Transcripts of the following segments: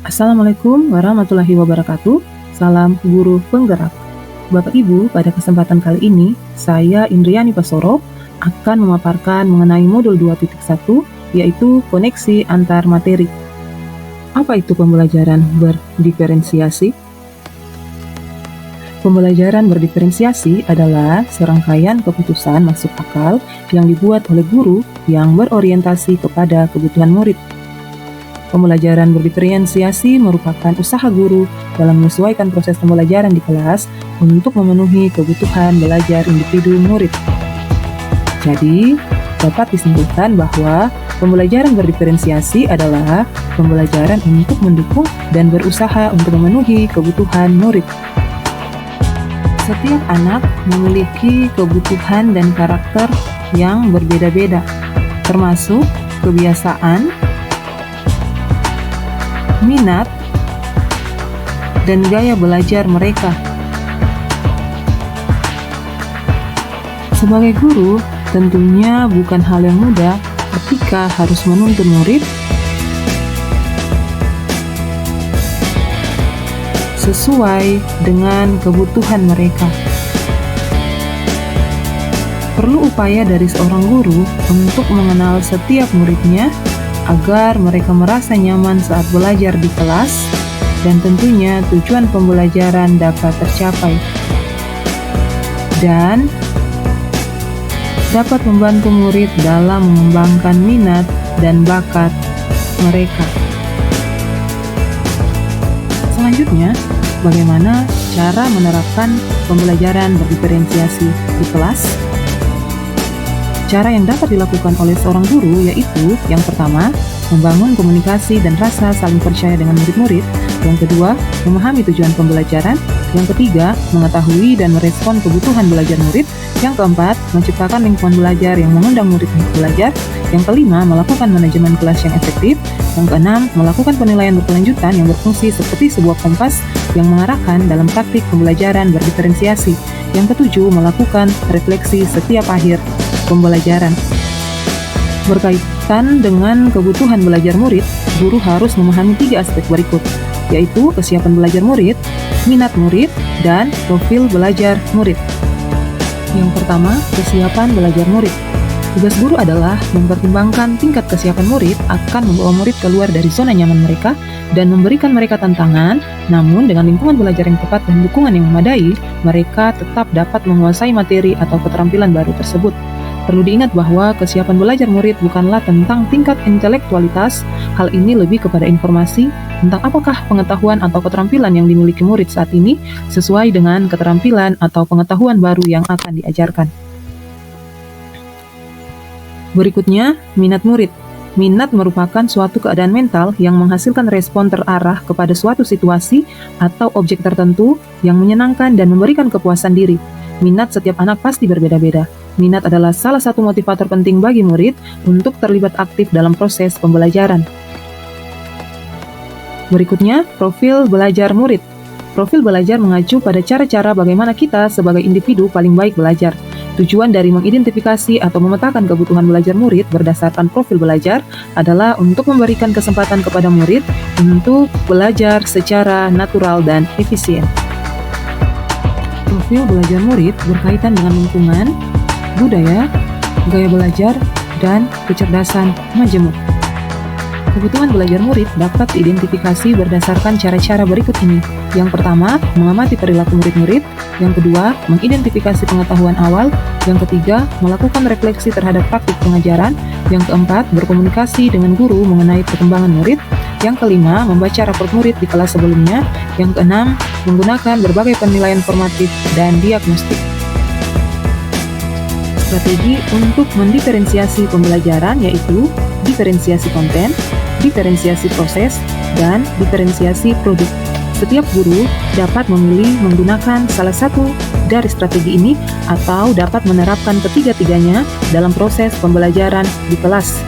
Assalamualaikum warahmatullahi wabarakatuh. Salam guru penggerak. Bapak Ibu, pada kesempatan kali ini, saya Indriani Pasoro akan memaparkan mengenai modul 2.1, yaitu koneksi antar materi. Apa itu pembelajaran berdiferensiasi? Pembelajaran berdiferensiasi adalah serangkaian keputusan masuk akal yang dibuat oleh guru yang berorientasi kepada kebutuhan murid. Pembelajaran berdiferensiasi merupakan usaha guru dalam menyesuaikan proses pembelajaran di kelas untuk memenuhi kebutuhan belajar individu murid. Jadi, dapat disimpulkan bahwa pembelajaran berdiferensiasi adalah pembelajaran untuk mendukung dan berusaha untuk memenuhi kebutuhan murid. Setiap anak memiliki kebutuhan dan karakter yang berbeda-beda, termasuk kebiasaan, minat, dan gaya belajar mereka. Sebagai guru, tentunya bukan hal yang mudah ketika harus menuntun murid sesuai dengan kebutuhan mereka. Perlu upaya dari seorang guru untuk mengenal setiap muridnya agar mereka merasa nyaman saat belajar di kelas, dan tentunya tujuan pembelajaran dapat tercapai dan dapat membantu murid dalam mengembangkan minat dan bakat mereka. Selanjutnya, bagaimana cara menerapkan pembelajaran berdiferensiasi di kelas? Cara yang dapat dilakukan oleh seorang guru yaitu, yang pertama, membangun komunikasi dan rasa saling percaya dengan murid-murid. Yang kedua, memahami tujuan pembelajaran. Yang ketiga, mengetahui dan merespon kebutuhan belajar murid. Yang keempat, menciptakan lingkungan belajar yang mengundang murid untuk belajar. Yang kelima, melakukan manajemen kelas yang efektif. Yang keenam, melakukan penilaian berkelanjutan yang berfungsi seperti sebuah kompas yang mengarahkan dalam praktik pembelajaran berdiferensiasi. Yang ketujuh, melakukan refleksi setiap akhir pembelajaran. Berkaitan dengan kebutuhan belajar murid, guru harus memahami 3 aspek berikut, yaitu kesiapan belajar murid, minat murid, dan profil belajar murid. Yang pertama, kesiapan belajar murid. Tugas guru adalah mempertimbangkan tingkat kesiapan murid akan membawa murid keluar dari zona nyaman mereka dan memberikan mereka tantangan. Namun dengan lingkungan belajar yang tepat dan dukungan yang memadai, mereka tetap dapat menguasai materi atau keterampilan baru tersebut. Perlu diingat bahwa kesiapan belajar murid bukanlah tentang tingkat intelektualitas. Hal ini lebih kepada informasi tentang apakah pengetahuan atau keterampilan yang dimiliki murid saat ini sesuai dengan keterampilan atau pengetahuan baru yang akan diajarkan. Berikutnya, minat murid. Minat merupakan suatu keadaan mental yang menghasilkan respon terarah kepada suatu situasi atau objek tertentu yang menyenangkan dan memberikan kepuasan diri. Minat setiap anak pasti berbeda-beda. Minat adalah salah satu motivator penting bagi murid untuk terlibat aktif dalam proses pembelajaran. Berikutnya, profil belajar murid. Profil belajar mengacu pada cara-cara bagaimana kita sebagai individu paling baik belajar. Tujuan dari mengidentifikasi atau memetakan kebutuhan belajar murid berdasarkan profil belajar adalah untuk memberikan kesempatan kepada murid untuk belajar secara natural dan efisien. Profil belajar murid berkaitan dengan lingkungan, budaya, gaya belajar, dan kecerdasan majemuk. Kebutuhan belajar murid dapat diidentifikasi berdasarkan cara-cara berikut ini. Yang pertama, mengamati perilaku murid-murid. Yang kedua, mengidentifikasi pengetahuan awal. Yang ketiga, melakukan refleksi terhadap praktik pengajaran. Yang keempat, berkomunikasi dengan guru mengenai perkembangan murid. Yang kelima, membaca rapor murid di kelas sebelumnya. Yang keenam, menggunakan berbagai penilaian formatif dan diagnostik. Strategi untuk mendiferensiasi pembelajaran yaitu diferensiasi konten, diferensiasi proses, dan diferensiasi produk. Setiap guru dapat memilih menggunakan salah satu dari strategi ini atau dapat menerapkan ketiga-tiganya dalam proses pembelajaran di kelas.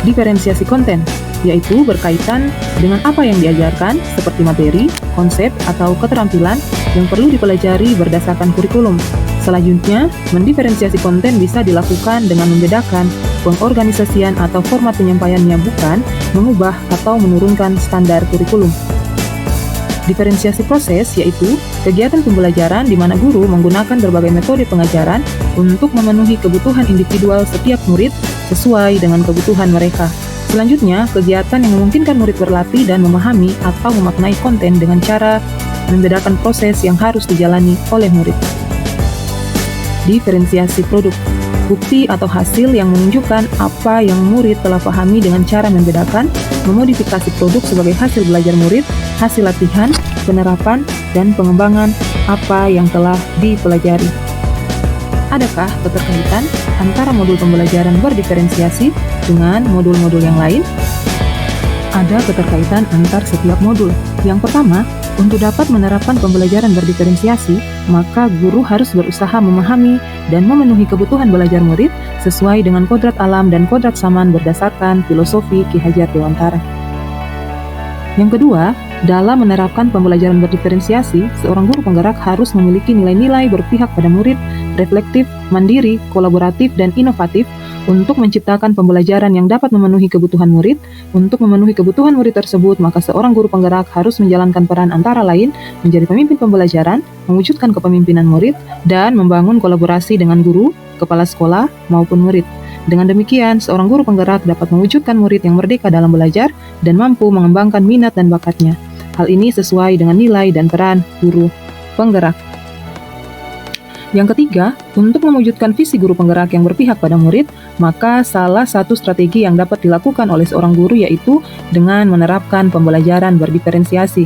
Diferensiasi konten yaitu berkaitan dengan apa yang diajarkan seperti materi, konsep, atau keterampilan yang perlu dipelajari berdasarkan kurikulum. Selanjutnya, mendiferensiasi konten bisa dilakukan dengan membedakan pengorganisasian atau format penyampaiannya, bukan mengubah atau menurunkan standar kurikulum. Diferensiasi proses yaitu kegiatan pembelajaran di mana guru menggunakan berbagai metode pengajaran untuk memenuhi kebutuhan individual setiap murid sesuai dengan kebutuhan mereka. Selanjutnya, kegiatan yang memungkinkan murid berlatih dan memahami atau memaknai konten dengan cara membedakan proses yang harus dijalani oleh murid. Diferensiasi produk, bukti atau hasil yang menunjukkan apa yang murid telah pahami dengan cara membedakan, memodifikasi produk sebagai hasil belajar murid, hasil latihan, penerapan, dan pengembangan apa yang telah dipelajari. Adakah keterkaitan antara modul pembelajaran berdiferensiasi dengan modul-modul yang lain? Ada keterkaitan antar setiap modul. Yang pertama, untuk dapat menerapkan pembelajaran berdiferensiasi, maka guru harus berusaha memahami dan memenuhi kebutuhan belajar murid sesuai dengan kodrat alam dan kodrat zaman berdasarkan filosofi Ki Hajar Dewantara. Yang kedua, dalam menerapkan pembelajaran berdiferensiasi, seorang guru penggerak harus memiliki nilai-nilai berpihak pada murid, reflektif, mandiri, kolaboratif, dan inovatif untuk menciptakan pembelajaran yang dapat memenuhi kebutuhan murid. Untuk memenuhi kebutuhan murid tersebut, maka seorang guru penggerak harus menjalankan peran antara lain menjadi pemimpin pembelajaran, mewujudkan kepemimpinan murid, dan membangun kolaborasi dengan guru, kepala sekolah, maupun murid. Dengan demikian, seorang guru penggerak dapat mewujudkan murid yang merdeka dalam belajar dan mampu mengembangkan minat dan bakatnya. Hal ini sesuai dengan nilai dan peran guru penggerak. Yang ketiga, untuk mewujudkan visi guru penggerak yang berpihak pada murid, maka salah satu strategi yang dapat dilakukan oleh seorang guru yaitu dengan menerapkan pembelajaran berdiferensiasi.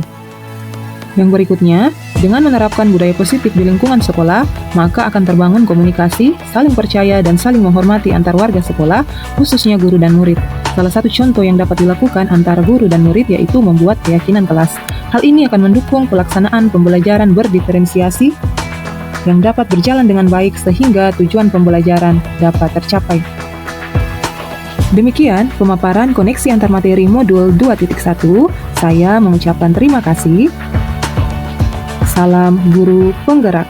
Yang berikutnya, dengan menerapkan budaya positif di lingkungan sekolah, maka akan terbangun komunikasi, saling percaya, dan saling menghormati antar warga sekolah, khususnya guru dan murid. Salah satu contoh yang dapat dilakukan antara guru dan murid yaitu membuat keyakinan kelas. Hal ini akan mendukung pelaksanaan pembelajaran berdiferensiasi yang dapat berjalan dengan baik sehingga tujuan pembelajaran dapat tercapai. Demikian pemaparan koneksi antar materi modul 2.1. Saya mengucapkan terima kasih. Salam guru penggerak.